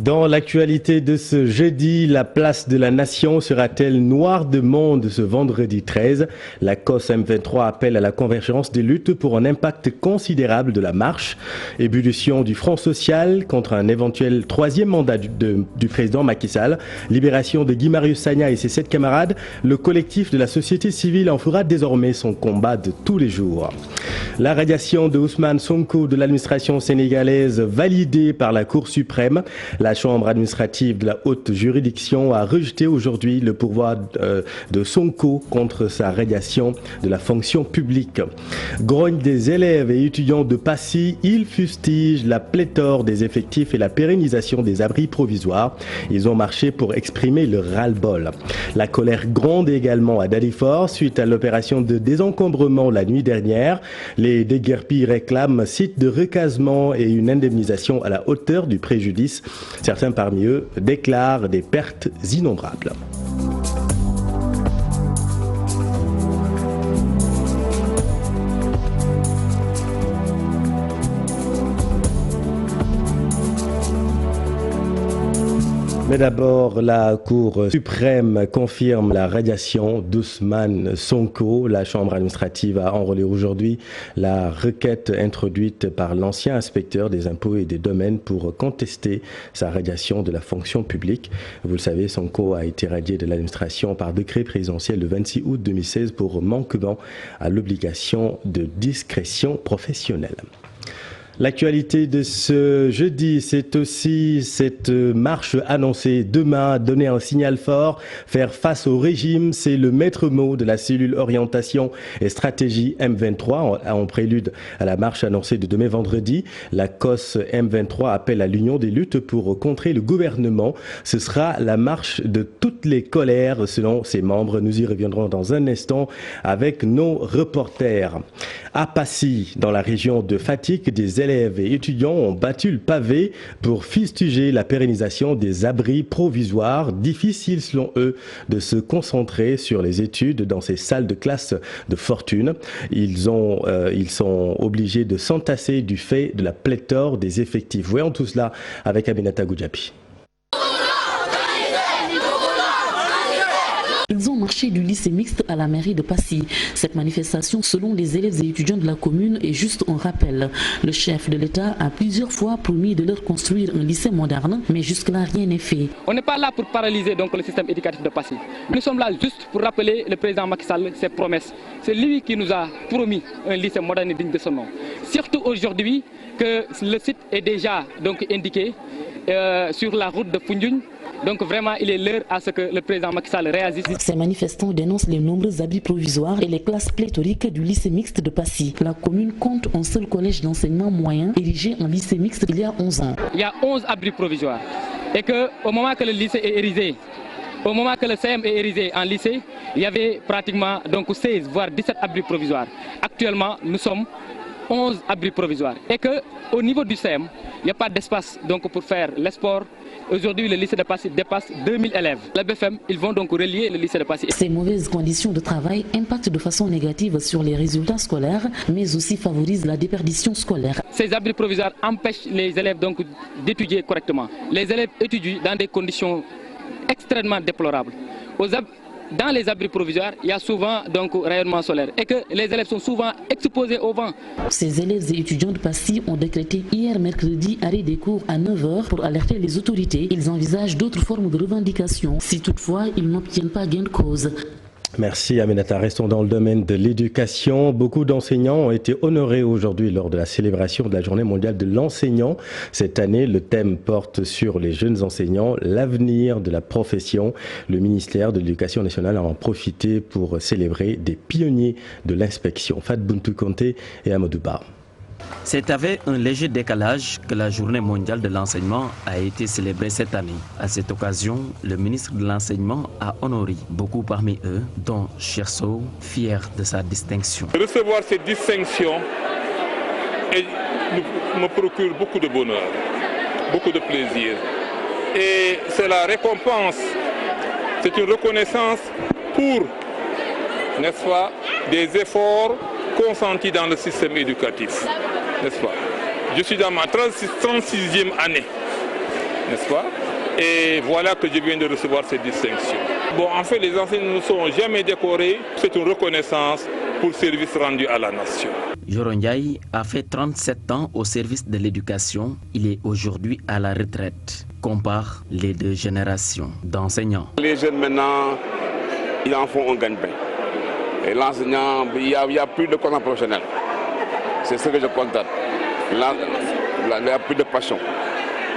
Dans l'actualité de ce jeudi, la place de la Nation sera-t-elle noire de monde ce vendredi 13? La COS M23 appelle à la convergence des luttes pour un impact considérable de la marche. Ébullition du Front social contre un éventuel troisième mandat du président Macky Sall. Libération de Guy Marius Sagna et ses 7 camarades. Le collectif de la société civile en fera désormais son combat de tous les jours. La radiation de Ousmane Sonko de l'administration sénégalaise validée par la Cour suprême. La chambre administrative de la haute juridiction a rejeté aujourd'hui le pourvoi de Sonko contre sa radiation de la fonction publique. Grogne des élèves et étudiants de Passy, ils fustigent la pléthore des effectifs et la pérennisation des abris provisoires. Ils ont marché pour exprimer leur ras-le-bol. La colère gronde également à Dalifort suite à l'opération de désencombrement la nuit dernière. Les déguerpis réclament site de recasement et une indemnisation à la hauteur du préjudice. Certains parmi eux déclarent des pertes innombrables. Mais d'abord, la Cour suprême confirme la radiation d'Ousmane Sonko. La Chambre administrative a enrôlé aujourd'hui la requête introduite par l'ancien inspecteur des impôts et des domaines pour contester sa radiation de la fonction publique. Vous le savez, Sonko a été radié de l'administration par décret présidentiel le 26 août 2016 pour manquement à l'obligation de discrétion professionnelle. L'actualité de ce jeudi, c'est aussi cette marche annoncée demain, donner un signal fort, faire face au régime. C'est le maître mot de la cellule orientation et stratégie M23 en prélude à la marche annoncée de demain vendredi. La COS M23 appelle à l'union des luttes pour contrer le gouvernement. Ce sera la marche de toutes les colères selon ses membres. Nous y reviendrons dans un instant avec nos reporters. À Passy, dans la région de Fatick, des élèves et étudiants ont battu le pavé pour fustiger la pérennisation des abris provisoires. Difficile selon eux de se concentrer sur les études dans ces salles de classe de fortune. Ils sont obligés de s'entasser du fait de la pléthore des effectifs. Voyons tout cela avec Aminata Goudjapi. Ils ont marché du lycée mixte à la mairie de Passy. Cette manifestation, selon les élèves et étudiants de la commune, est juste un rappel. Le chef de l'État a plusieurs fois promis de leur construire un lycée moderne, mais jusque-là, rien n'est fait. On n'est pas là pour paralyser donc le système éducatif de Passy. Nous sommes là juste pour rappeler le président Macky Sall ses promesses. C'est lui qui nous a promis un lycée moderne et digne de son nom. Surtout aujourd'hui que le site est déjà donc indiqué sur la route de Foundiougne. Donc vraiment, il est l'heure à ce que le président Macky Sall réagisse. Ces manifestants dénoncent les nombreux abris provisoires et les classes pléthoriques du lycée mixte de Passy. La commune compte un seul collège d'enseignement moyen érigé en lycée mixte il y a 11 ans. Il y a 11 abris provisoires et qu'au moment que le lycée est érigé, au moment que le CM est érigé en lycée, il y avait pratiquement donc 16 voire 17 abris provisoires. Actuellement, nous sommes 11 abris provisoires et qu'au niveau du CM, il n'y a pas d'espace donc pour faire les sports. Aujourd'hui, le lycée de Passy dépasse 2000 élèves. La BFM, ils vont donc relier le lycée de Passy. Ces mauvaises conditions de travail impactent de façon négative sur les résultats scolaires, mais aussi favorisent la déperdition scolaire. Ces abris provisoires empêchent les élèves donc d'étudier correctement. Les élèves étudient dans des conditions extrêmement déplorables. Dans les abris provisoires, il y a souvent donc rayonnement solaire et que les élèves sont souvent exposés au vent. Ces élèves et étudiants de Passy ont décrété hier mercredi arrêt des cours à 9 h pour alerter les autorités. Ils envisagent d'autres formes de revendications si toutefois ils n'obtiennent pas gain de cause. Merci Aminata. Restons dans le domaine de l'éducation. Beaucoup d'enseignants ont été honorés aujourd'hui lors de la célébration de la Journée mondiale de l'enseignant. Cette année, le thème porte sur les jeunes enseignants, l'avenir de la profession. Le ministère de l'Éducation nationale a en profité pour célébrer des pionniers de l'inspection. Fat Buntu Conté et Amadou Ba. C'est avec un léger décalage que la Journée mondiale de l'enseignement a été célébrée cette année. À cette occasion, le ministre de l'Enseignement a honoré beaucoup parmi eux, dont Cherso, fier de sa distinction. Recevoir cette distinction me procure beaucoup de bonheur, beaucoup de plaisir. Et c'est la récompense, c'est une reconnaissance pour, n'est-ce pas, des efforts consentis dans le système éducatif, n'est-ce pas? Je suis dans ma 36e année, n'est-ce pas? Et voilà que je viens de recevoir cette distinction. Bon, en fait, les enseignants ne sont jamais décorés. C'est une reconnaissance pour le service rendu à la nation. Yoro Ndiaye a fait 37 ans au service de l'éducation. Il est aujourd'hui à la retraite. Compare les deux générations d'enseignants. Les jeunes maintenant, ils en font un gagne-pain. Et l'enseignant, il n'y a plus de courant professionnel. C'est ce que je constate. Là, il n'y a plus de passion.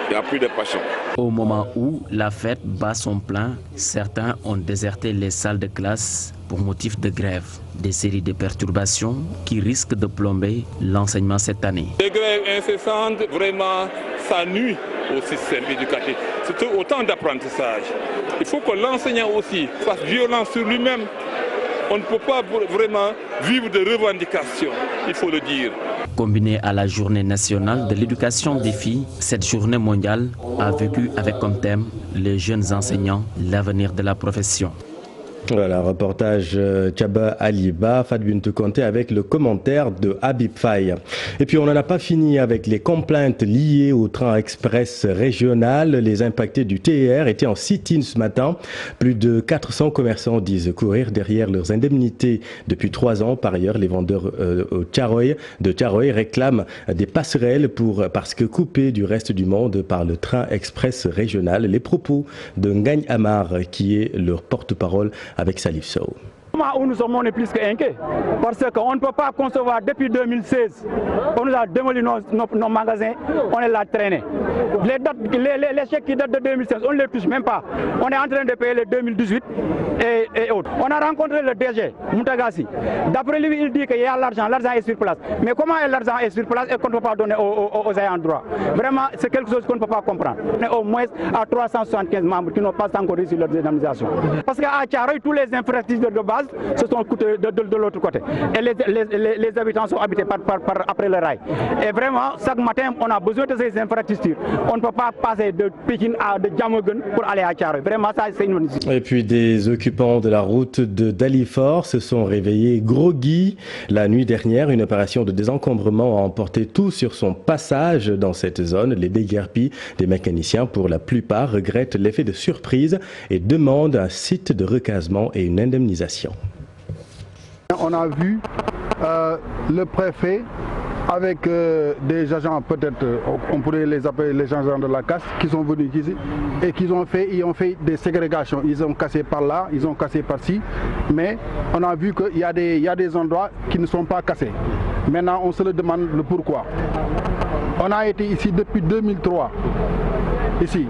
Il n'y a plus de passion. Au moment où la fête bat son plein, certains ont déserté les salles de classe pour motif de grève. Des séries de perturbations qui risquent de plomber l'enseignement cette année. Les grèves incessantes, vraiment, ça nuit au système éducatif. C'est autant d'apprentissage. Il faut que l'enseignant aussi fasse violence sur lui-même. On ne peut pas vraiment vivre de revendications, il faut le dire. Combinée à la journée nationale de l'éducation des filles, cette journée mondiale a vécu avec comme thème les jeunes enseignants, l'avenir de la profession. Voilà, reportage Tchaba Aliba, Fadbintou Conte avec le commentaire de Habib Faye. Et puis on n'en a pas fini avec les complaintes liées au train express régional. Les impactés du TER étaient en sit-in ce matin. Plus de 400 commerçants disent courir derrière leurs indemnités depuis 3 ans. Par ailleurs, les vendeurs de Tcharoy réclament des passerelles parce que coupés du reste du monde par le train express régional. Les propos de Ngagne Amar, qui est leur porte-parole, avec Salif Sow. Où nous sommes, on est plus qu'inquiets parce qu'on ne peut pas concevoir depuis 2016. On nous a démoli nos magasins, on est là traîné. Les chèques qui datent de 2016, on ne les touche même pas. On est en train de payer les 2018 et autres. On a rencontré le DG, Moutagassi. D'après lui, il dit qu'il y a l'argent est sur place. Mais comment l'argent est sur place et qu'on ne peut pas donner aux ayants droit? Vraiment, c'est quelque chose qu'on ne peut pas comprendre. On est au moins à 375 membres qui n'ont pas encore reçu leurs indemnisations. Parce qu'à Tcharoy, tous les infrastructures de base se sont coûtés de l'autre côté. Et les habitants sont habités après le rail. Et vraiment, chaque matin, on a besoin de ces infrastructures. On ne peut pas passer de Pékin à de Djamogun pour aller à Tcharoy. Vraiment, ça, c'est une nécessité. Et puis, des occupants de la route de Dalifort se sont réveillés groggy la nuit dernière. Une opération de désencombrement a emporté tout sur son passage dans cette zone. Les déguerpis des mécaniciens, pour la plupart, regrettent l'effet de surprise et demandent un site de recasement et une indemnisation. On a vu le préfet avec des agents, peut-être on pourrait les appeler les agents de la casse, qui sont venus ici et ils ont fait des ségrégations. Ils ont cassé par là, ils ont cassé par-ci, mais on a vu qu'il y a des endroits qui ne sont pas cassés. Maintenant, on se le demande le pourquoi. On a été ici depuis 2003, ici.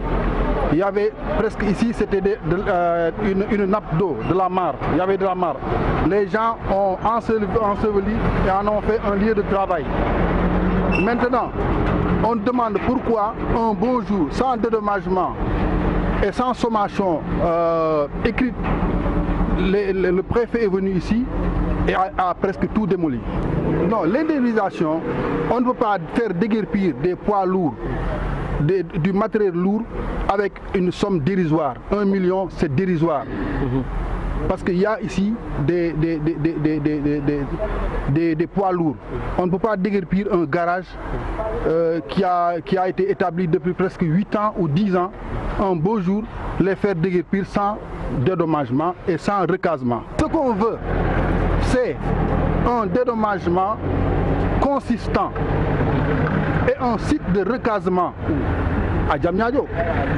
Il y avait presque ici, c'était une nappe d'eau, de la mare. Il y avait de la mare. Les gens ont enseveli et en ont fait un lieu de travail. Maintenant, on demande pourquoi un beau jour, sans dédommagement et sans sommation écrite, le préfet est venu ici et a presque tout démoli. Non, l'indemnisation, on ne peut pas faire déguerpir des poids lourds, du matériel lourd avec une somme dérisoire. 1 million, c'est dérisoire. Parce qu'il y a ici des poids lourds. On ne peut pas déguerpir un garage qui a été établi depuis presque 8 ans ou 10 ans. Un beau jour, les faire déguerpir sans dédommagement et sans recasement. Ce qu'on veut, c'est un dédommagement consistant et un site de recasement à Djamnyadjo,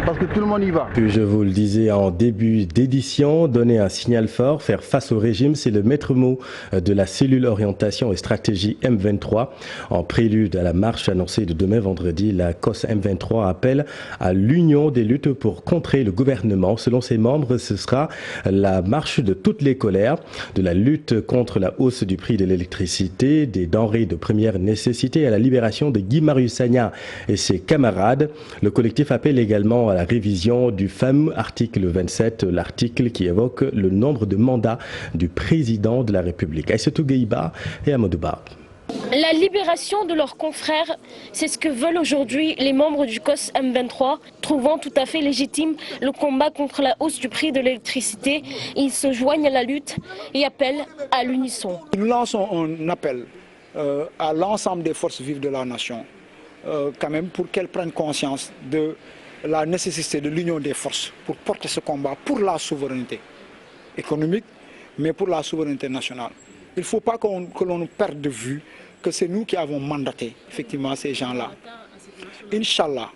parce que tout le monde y va. Puis je vous le disais en début d'édition, donner un signal fort, faire face au régime, c'est le maître mot de la cellule orientation et stratégie M23. En prélude à la marche annoncée de demain vendredi, la COS M23 appelle à l'union des luttes pour contrer le gouvernement. Selon ses membres, ce sera la marche de toutes les colères, de la lutte contre la hausse du prix de l'électricité, des denrées de première nécessité, à la libération de Guy Marius Sagna et ses camarades. Le collectif appelle également à la révision du fameux article 27, l'article qui évoque le nombre de mandats du président de la République. Aïssatou Gueiba et Amadou Ba. La libération de leurs confrères, c'est ce que veulent aujourd'hui les membres du COS M23, trouvant tout à fait légitime le combat contre la hausse du prix de l'électricité. Ils se joignent à la lutte et appellent à l'unisson. Nous lançons un appel à l'ensemble des forces vives de la nation, quand même pour qu'elles prennent conscience de la nécessité de l'union des forces pour porter ce combat pour la souveraineté économique, mais pour la souveraineté nationale. Il ne faut pas que l'on perde de vue que c'est nous qui avons mandaté effectivement ces gens-là. Inch'Allah,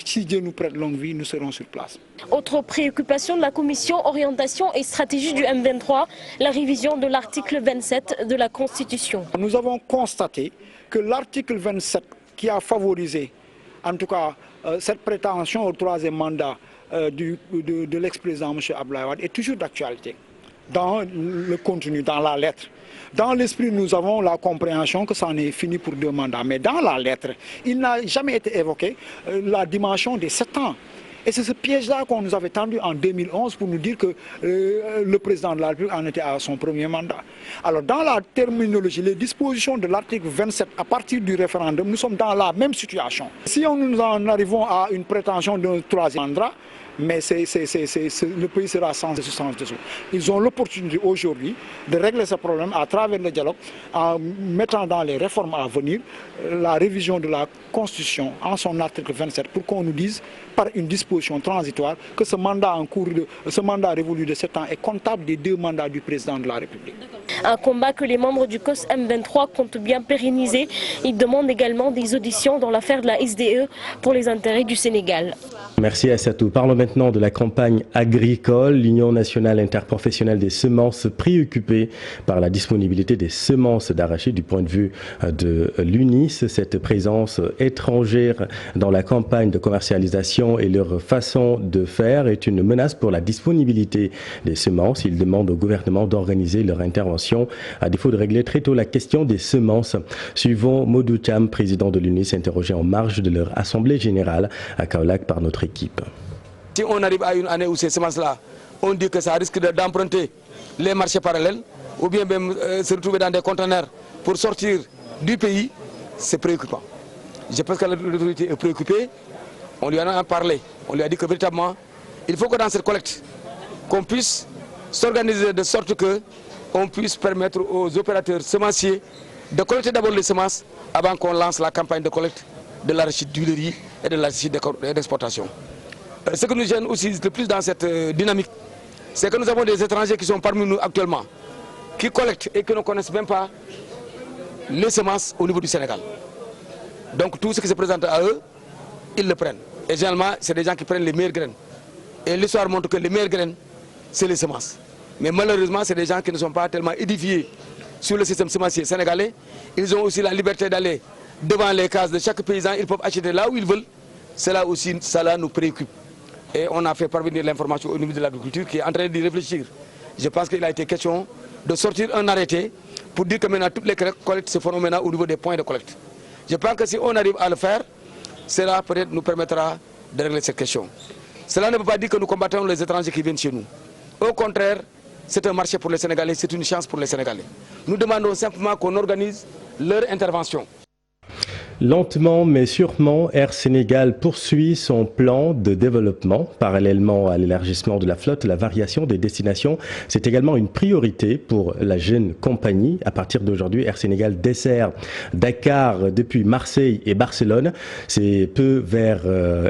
si Dieu nous prête longue vie, nous serons sur place. Autre préoccupation de la commission orientation et stratégie du M23, la révision de l'article 27 de la Constitution. Nous avons constaté que l'article 27 qui a favorisé, en tout cas, cette prétention au troisième mandat de l'ex-président M. Abdoulaye Wade est toujours d'actualité. Dans le contenu, dans la lettre. Dans l'esprit, nous avons la compréhension que ça en est fini pour 2 mandats. Mais dans la lettre, il n'a jamais été évoqué la dimension des 7 ans. Et c'est ce piège-là qu'on nous avait tendu en 2011 pour nous dire que le président de la République en était à son premier mandat. Alors dans la terminologie, les dispositions de l'article 27 à partir du référendum, nous sommes dans la même situation. Si nous en arrivons à une prétention d'un troisième mandat, mais le pays sera sans dessous. Ils ont l'opportunité aujourd'hui de régler ce problème à travers le dialogue, en mettant dans les réformes à venir la révision de la Constitution en son article 27 pour qu'on nous dise par une disposition transitoire que ce mandat révolu de 7 ans est comptable des 2 mandats du président de la République. Un combat que les membres du COS M23 comptent bien pérenniser. Ils demandent également des auditions dans l'affaire de la SDE pour les intérêts du Sénégal. Merci Aïssatou. Parlons maintenant de la campagne agricole. L'Union nationale interprofessionnelle des semences, préoccupée par la disponibilité des semences d'arachide du point de vue de l'UNIS. Cette présence étrangère dans la campagne de commercialisation et leur façon de faire est une menace pour la disponibilité des semences. Ils demandent au gouvernement d'organiser leur intervention à défaut de régler très tôt la question des semences. Suivons Modou Cham, président de l'UNIS, interrogé en marge de leur assemblée générale à Kaolack par notre équipe. Si on arrive à une année où ces semences-là, on dit que ça risque d'emprunter les marchés parallèles ou bien même se retrouver dans des conteneurs pour sortir du pays, c'est préoccupant. Je pense que l'autorité est préoccupée, on lui en a parlé, on lui a dit que véritablement, il faut que dans cette collecte, qu'on puisse s'organiser de sorte que on puisse permettre aux opérateurs semenciers de collecter d'abord les semences avant qu'on lance la campagne de collecte de l'arachide d'huilerie et de l'arachide d'exportation. Ce qui nous gêne aussi le plus dans cette dynamique, c'est que nous avons des étrangers qui sont parmi nous actuellement, qui collectent et qui ne connaissent même pas les semences au niveau du Sénégal. Donc tout ce qui se présente à eux, ils le prennent. Et généralement, c'est des gens qui prennent les meilleures graines. Et l'histoire montre que les meilleures graines, c'est les semences. Mais malheureusement, c'est des gens qui ne sont pas tellement édifiés sur le système semencier sénégalais. Ils ont aussi la liberté d'aller devant les cases de chaque paysan. Ils peuvent acheter là où ils veulent. Cela aussi, cela nous préoccupe. Et on a fait parvenir l'information au niveau de l'agriculture qui est en train d'y réfléchir. Je pense qu'il a été question de sortir un arrêté pour dire que maintenant toutes les collectes se feront maintenant au niveau des points de collecte. Je pense que si on arrive à le faire, cela peut-être nous permettra de régler cette question. Cela ne veut pas dire que nous combattons les étrangers qui viennent chez nous. Au contraire, c'est un marché pour les Sénégalais, c'est une chance pour les Sénégalais. Nous demandons simplement qu'on organise leur intervention. Lentement mais sûrement, Air Sénégal poursuit son plan de développement. Parallèlement à l'élargissement de la flotte, la variation des destinations, c'est également une priorité pour la jeune compagnie. À partir d'aujourd'hui, Air Sénégal dessert Dakar depuis Marseille et Barcelone. C'est peu vers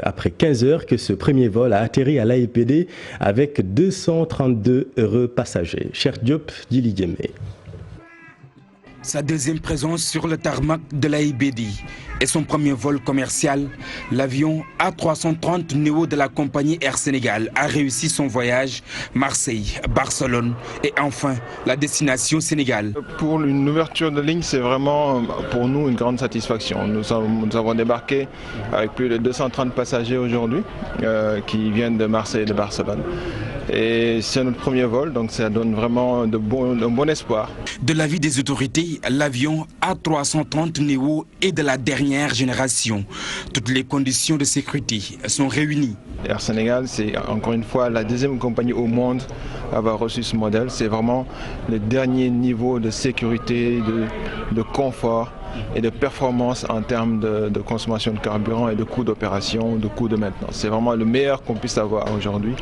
après 15 heures que ce premier vol a atterri à l'AIBD avec 232 heureux passagers. Cheikh Diop, Djili Djemé. Sa deuxième présence sur le tarmac de l'AIBD et son premier vol commercial, l'avion A330 Neo de la compagnie Air Sénégal a réussi son voyage Marseille, Barcelone et enfin la destination Sénégal. Pour une ouverture de ligne, c'est vraiment pour nous une grande satisfaction. Nous avons débarqué avec plus de 230 passagers aujourd'hui qui viennent de Marseille et de Barcelone. Et c'est notre premier vol, donc ça donne vraiment un bon espoir. De l'avis des autorités, l'avion A330 Neo est de la dernière génération. Toutes les conditions de sécurité sont réunies. Air Sénégal, c'est encore une fois la deuxième compagnie au monde à avoir reçu ce modèle. C'est vraiment le dernier niveau de sécurité, de confort et de performance en termes de consommation de carburant et de coûts d'opération, de coûts de maintenance. C'est vraiment le meilleur qu'on puisse avoir aujourd'hui,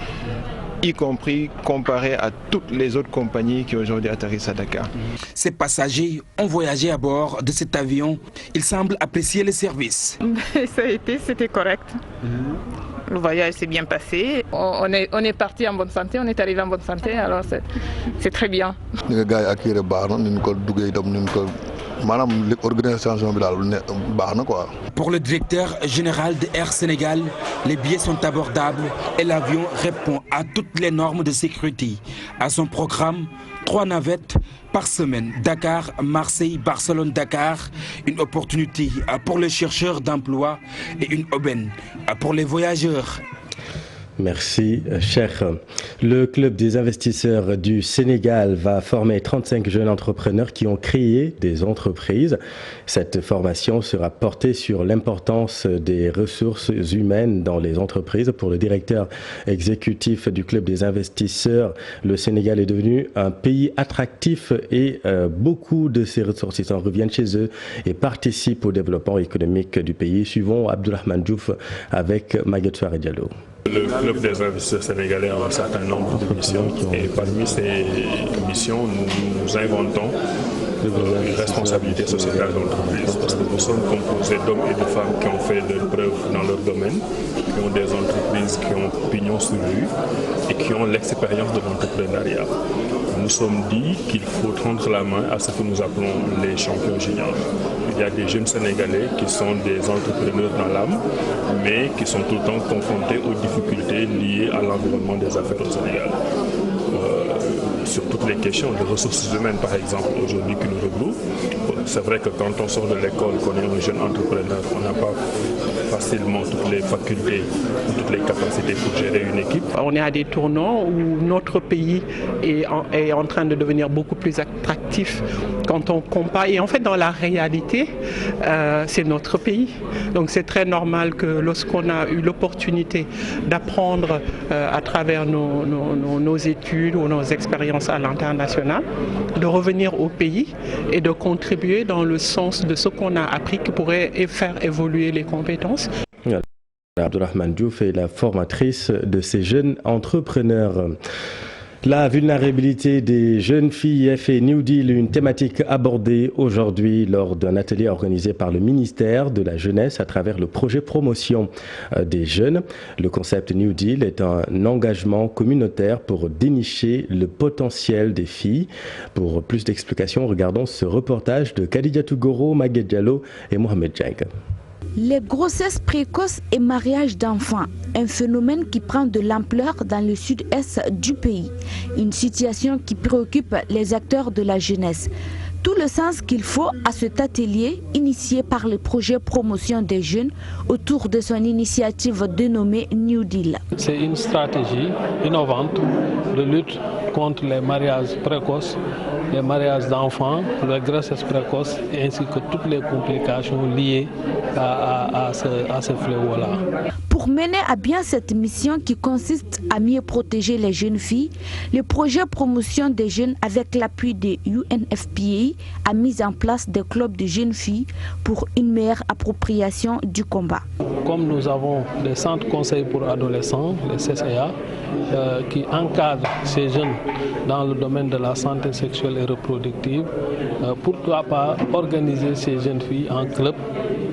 y compris comparé à toutes les autres compagnies qui aujourd'hui atterrissent à Dakar. Ces passagers ont voyagé à bord de cet avion. Ils semblent apprécier le service. C'était correct. Le voyage s'est bien passé. On est parti en bonne santé, on est arrivé en bonne santé, alors c'est très bien. Pour le directeur général de Air Sénégal, les billets sont abordables et l'avion répond à toutes les normes de sécurité. À son programme, 3 navettes par semaine, Dakar, Marseille, Barcelone, Dakar, une opportunité pour les chercheurs d'emploi et une aubaine pour les voyageurs. Merci, Cheikh. Le Club des investisseurs du Sénégal va former 35 jeunes entrepreneurs qui ont créé des entreprises. Cette formation sera portée sur l'importance des ressources humaines dans les entreprises. Pour le directeur exécutif du Club des investisseurs, le Sénégal est devenu un pays attractif et beaucoup de ses ressortissants reviennent chez eux et participent au développement économique du pays. Suivons Abdourahmane Diouf avec Maguette Souare Diallo. Le Club des investisseurs sénégalais a un certain nombre de missions et parmi ces missions, nous inventons une responsabilité sociétale d'entreprise parce que nous sommes composés d'hommes et de femmes qui ont fait leurs preuves dans leur domaine, qui ont des entreprises qui ont pignon sur rue et qui ont l'expérience de l'entrepreneuriat. Nous sommes dit qu'il faut tendre la main à ce que nous appelons les champions juniors. Il y a des jeunes Sénégalais qui sont des entrepreneurs dans l'âme, mais qui sont tout le temps confrontés aux difficultés liées à l'environnement des affaires au Sénégal. Sur toutes les questions, les ressources humaines par exemple aujourd'hui qui nous regroupent. C'est vrai que quand on sort de l'école, qu'on est un jeune entrepreneur, on n'a pas facilement toutes les facultés, toutes les capacités pour gérer une équipe. On est à des tournants où notre pays est en train de devenir beaucoup plus attractif quand on compare. Et en fait, dans la réalité, c'est notre pays. Donc c'est très normal que lorsqu'on a eu l'opportunité d'apprendre à travers nos études ou nos expériences à l'international, de revenir au pays et de contribuer dans le sens de ce qu'on a appris qui pourrait faire évoluer les compétences. Abdourahmane Diouf est la formatrice de ces jeunes entrepreneurs. La vulnérabilité des jeunes filles fait New Deal, une thématique abordée aujourd'hui lors d'un atelier organisé par le ministère de la Jeunesse à travers le projet promotion des jeunes. Le concept New Deal est un engagement communautaire pour dénicher le potentiel des filles. Pour plus d'explications, regardons ce reportage de Khadijatou Goro, Maguette Diallo et Mohamed Djeng. Les grossesses précoces et mariages d'enfants, un phénomène qui prend de l'ampleur dans le sud-est du pays. Une situation qui préoccupe les acteurs de la jeunesse. Tout le sens qu'il faut à cet atelier initié par le projet promotion des jeunes autour de son initiative dénommée New Deal. C'est une stratégie innovante de lutte contre les mariages précoces, les mariages d'enfants, les grossesses précoces ainsi que toutes les complications liées à ce fléau-là. Pour mener à bien cette mission qui consiste à mieux protéger les jeunes filles, le projet promotion des jeunes avec l'appui de UNFPA a mis en place des clubs de jeunes filles pour une meilleure appropriation du combat. Comme nous avons des centres conseils pour adolescents, les CCA, qui encadrent ces jeunes dans le domaine de la santé sexuelle et reproductive, pourquoi pas organiser ces jeunes filles en club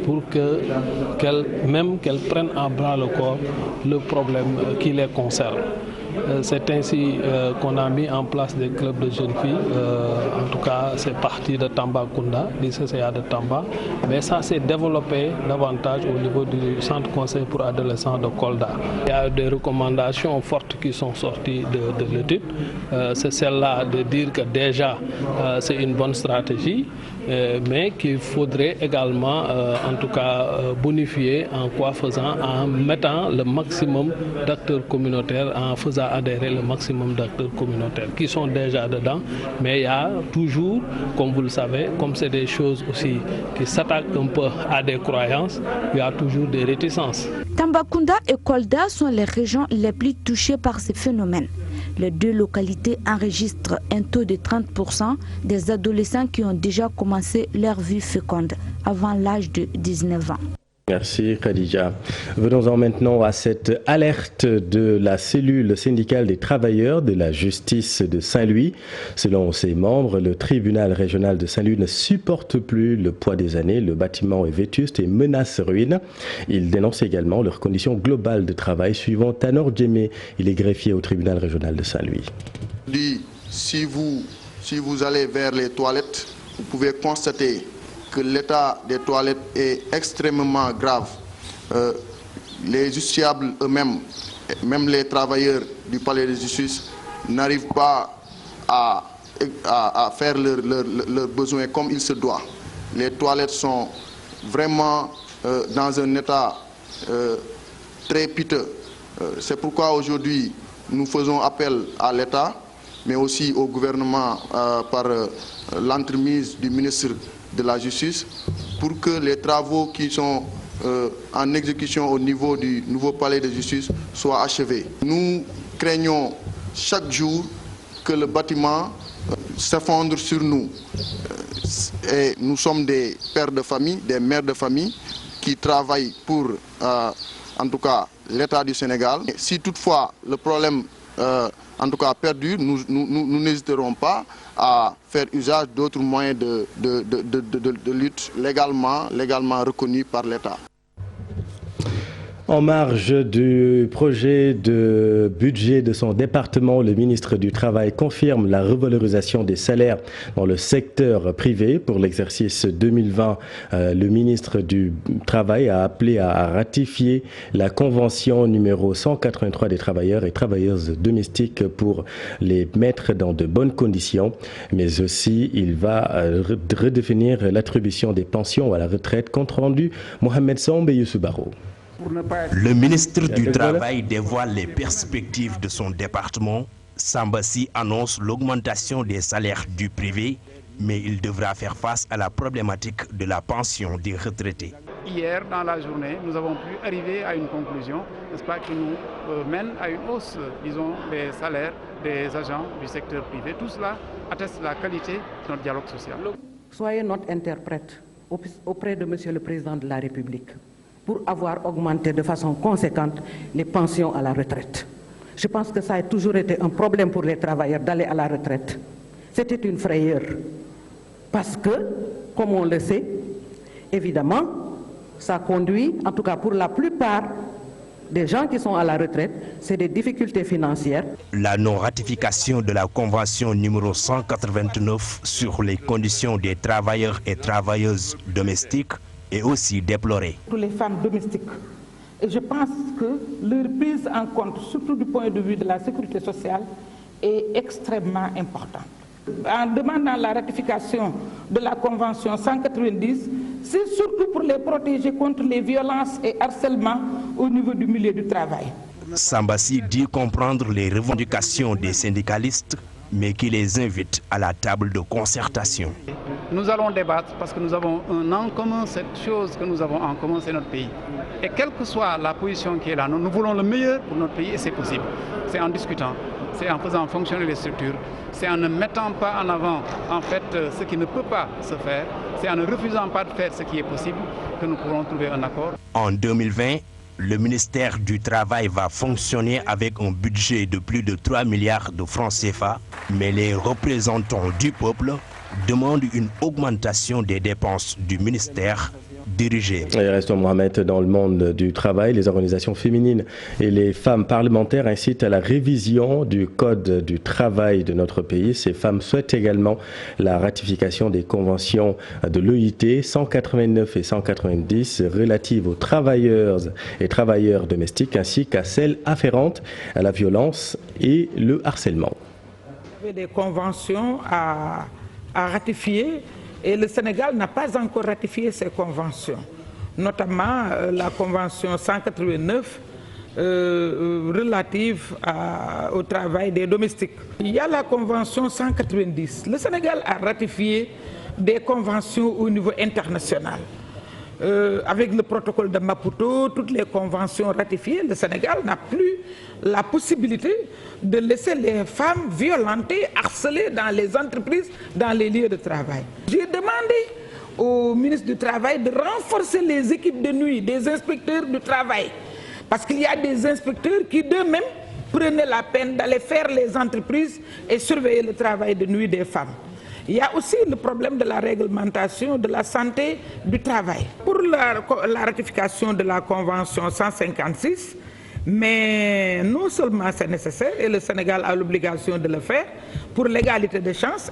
pour qu'elles prennent à bras le corps le problème qui les concerne. C'est ainsi qu'on a mis en place des clubs de jeunes filles. En tout cas, c'est parti de Tambacounda, du CCA de Tamba. Mais ça s'est développé davantage au niveau du centre conseil pour adolescents de Kolda. Il y a des recommandations fortes qui sont sorties de l'étude. C'est celle-là de dire que déjà, c'est une bonne stratégie, mais qu'il faudrait également, en tout cas, bonifier en mettant le maximum d'acteurs communautaires, en faisant adhérer le maximum d'acteurs communautaires qui sont déjà dedans, mais il y a toujours, comme vous le savez, comme c'est des choses aussi qui s'attaquent un peu à des croyances, il y a toujours des réticences. Tambacounda et Kolda sont les régions les plus touchées par ces phénomènes. Les deux localités enregistrent un taux de 30% des adolescents qui ont déjà commencé leur vie féconde avant l'âge de 19 ans. Merci Khadija. Venons-en maintenant à cette alerte de la cellule syndicale des travailleurs de la justice de Saint-Louis. Selon ses membres, le tribunal régional de Saint-Louis ne supporte plus le poids des années. Le bâtiment est vétuste et menace ruine. Ils dénoncent également leurs conditions globales de travail. Suivant Tanor Djemé, il est greffier au tribunal régional de Saint-Louis. Si vous allez vers les toilettes, vous pouvez constater que l'état des toilettes est extrêmement grave. Les justiciables eux-mêmes, même les travailleurs du palais de justice, n'arrivent pas à faire leurs besoins comme il se doit. Les toilettes sont vraiment dans un état très piteux. C'est pourquoi aujourd'hui nous faisons appel à l'État, mais aussi au gouvernement par l'entremise du ministre de la Justice, pour que les travaux qui sont en exécution au niveau du nouveau palais de justice soient achevés. Nous craignons chaque jour que le bâtiment s'effondre sur nous. Et nous sommes des pères de famille, des mères de famille qui travaillent pour, en tout cas, l'État du Sénégal. Et si toutefois le problème en tout cas perdure, nous n'hésiterons pas à faire usage d'autres moyens de lutte légalement reconnus par l'État. En marge du projet de budget de son département, le ministre du Travail confirme la revalorisation des salaires dans le secteur privé. Pour l'exercice 2020, le ministre du Travail a appelé à ratifier la convention numéro 183 des travailleurs et travailleuses domestiques pour les mettre dans de bonnes conditions. Mais aussi, il va redéfinir l'attribution des pensions à la retraite. Compte rendu, Mohamed Sambe et Youssou Baro. Le ministre du Travail dévoile les perspectives de son département. Sambassi annonce l'augmentation des salaires du privé, mais il devra faire face à la problématique de la pension des retraités. Hier, dans la journée, nous avons pu arriver à une conclusion, n'est-ce pas, qui nous mène à une hausse, disons, des salaires des agents du secteur privé. Tout cela atteste la qualité de notre dialogue social. Soyez notre interprète auprès de Monsieur le Président de la République pour avoir augmenté de façon conséquente les pensions à la retraite. Je pense que ça a toujours été un problème pour les travailleurs d'aller à la retraite. C'était une frayeur. Parce que, comme on le sait, évidemment, ça conduit, en tout cas pour la plupart des gens qui sont à la retraite, c'est des difficultés financières. La non-ratification de la convention numéro 189 sur les conditions des travailleurs et travailleuses domestiques est aussi déplorée. Pour les femmes domestiques, et je pense que leur prise en compte, surtout du point de vue de la sécurité sociale, est extrêmement importante. En demandant la ratification de la convention 190, c'est surtout pour les protéger contre les violences et harcèlements au niveau du milieu du travail. Sambassi dit comprendre les revendications des syndicalistes, mais qui les invite à la table de concertation. Nous allons débattre parce que nous avons en commun cette chose que nous avons en commun, c'est notre pays. Et quelle que soit la position qui est là, nous voulons le meilleur pour notre pays et c'est possible. C'est en discutant, c'est en faisant fonctionner les structures, c'est en ne mettant pas en avant en fait ce qui ne peut pas se faire, c'est en ne refusant pas de faire ce qui est possible que nous pourrons trouver un accord. En 2020, le ministère du Travail va fonctionner avec un budget de plus de 3 milliards de francs CFA, mais les représentants du peuple demandent une augmentation des dépenses du ministère dirigé. Et restons, Mohamed, dans le monde du travail. Les organisations féminines et les femmes parlementaires incitent à la révision du code du travail de notre pays. Ces femmes souhaitent également la ratification des conventions de l'OIT 189 et 190 relatives aux travailleurs et travailleurs domestiques ainsi qu'à celles afférentes à la violence et le harcèlement. Il y avait des conventions à ratifier. Et le Sénégal n'a pas encore ratifié ces conventions, notamment la convention 189 relative au travail des domestiques. Il y a la convention 190. Le Sénégal a ratifié des conventions au niveau international. Avec le protocole de Maputo, toutes les conventions ratifiées, le Sénégal n'a plus la possibilité de laisser les femmes violentées, harcelées dans les entreprises, dans les lieux de travail. J'ai demandé au ministre du Travail de renforcer les équipes de nuit des inspecteurs du travail. Parce qu'il y a des inspecteurs qui d'eux-mêmes prenaient la peine d'aller faire les entreprises et surveiller le travail de nuit des femmes. Il y a aussi le problème de la réglementation de la santé du travail. Pour la ratification de la Convention 156, mais non seulement c'est nécessaire, et le Sénégal a l'obligation de le faire, pour l'égalité des chances.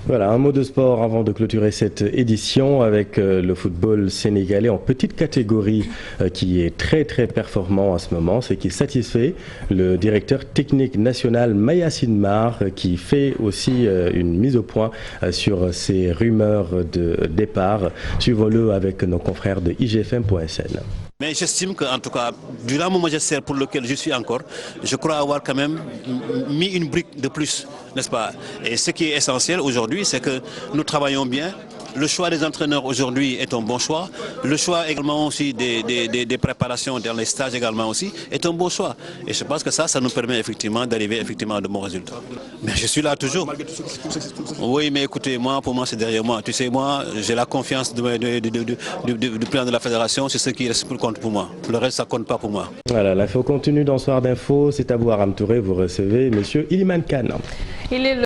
Voilà, un mot de sport avant de clôturer cette édition avec le football sénégalais en petite catégorie qui est très performant en ce moment, c'est qui satisfait le directeur technique national Mayacine Mar qui fait aussi une mise au point sur ces rumeurs de départ. Suivons-le avec nos confrères de igfm.sn. Mais j'estime qu'en tout cas, durant mon magistère pour lequel je suis encore, je crois avoir quand même mis une brique de plus, n'est-ce pas? Et ce qui est essentiel aujourd'hui, c'est que nous travaillons bien. Le choix des entraîneurs aujourd'hui est un bon choix. Le choix également aussi des préparations dans les stages également aussi est un bon choix. Et je pense que ça nous permet effectivement d'arriver effectivement à de bons résultats. Mais je suis là toujours. Oui, mais écoutez, pour moi c'est derrière moi. Tu sais, moi j'ai la confiance du président de la fédération, c'est ce qui compte pour moi. Le reste ça compte pas pour moi. Voilà, l'info continue dans Soir d'Info. C'est à vous Aram Touré, vous recevez monsieur Iliman Khan.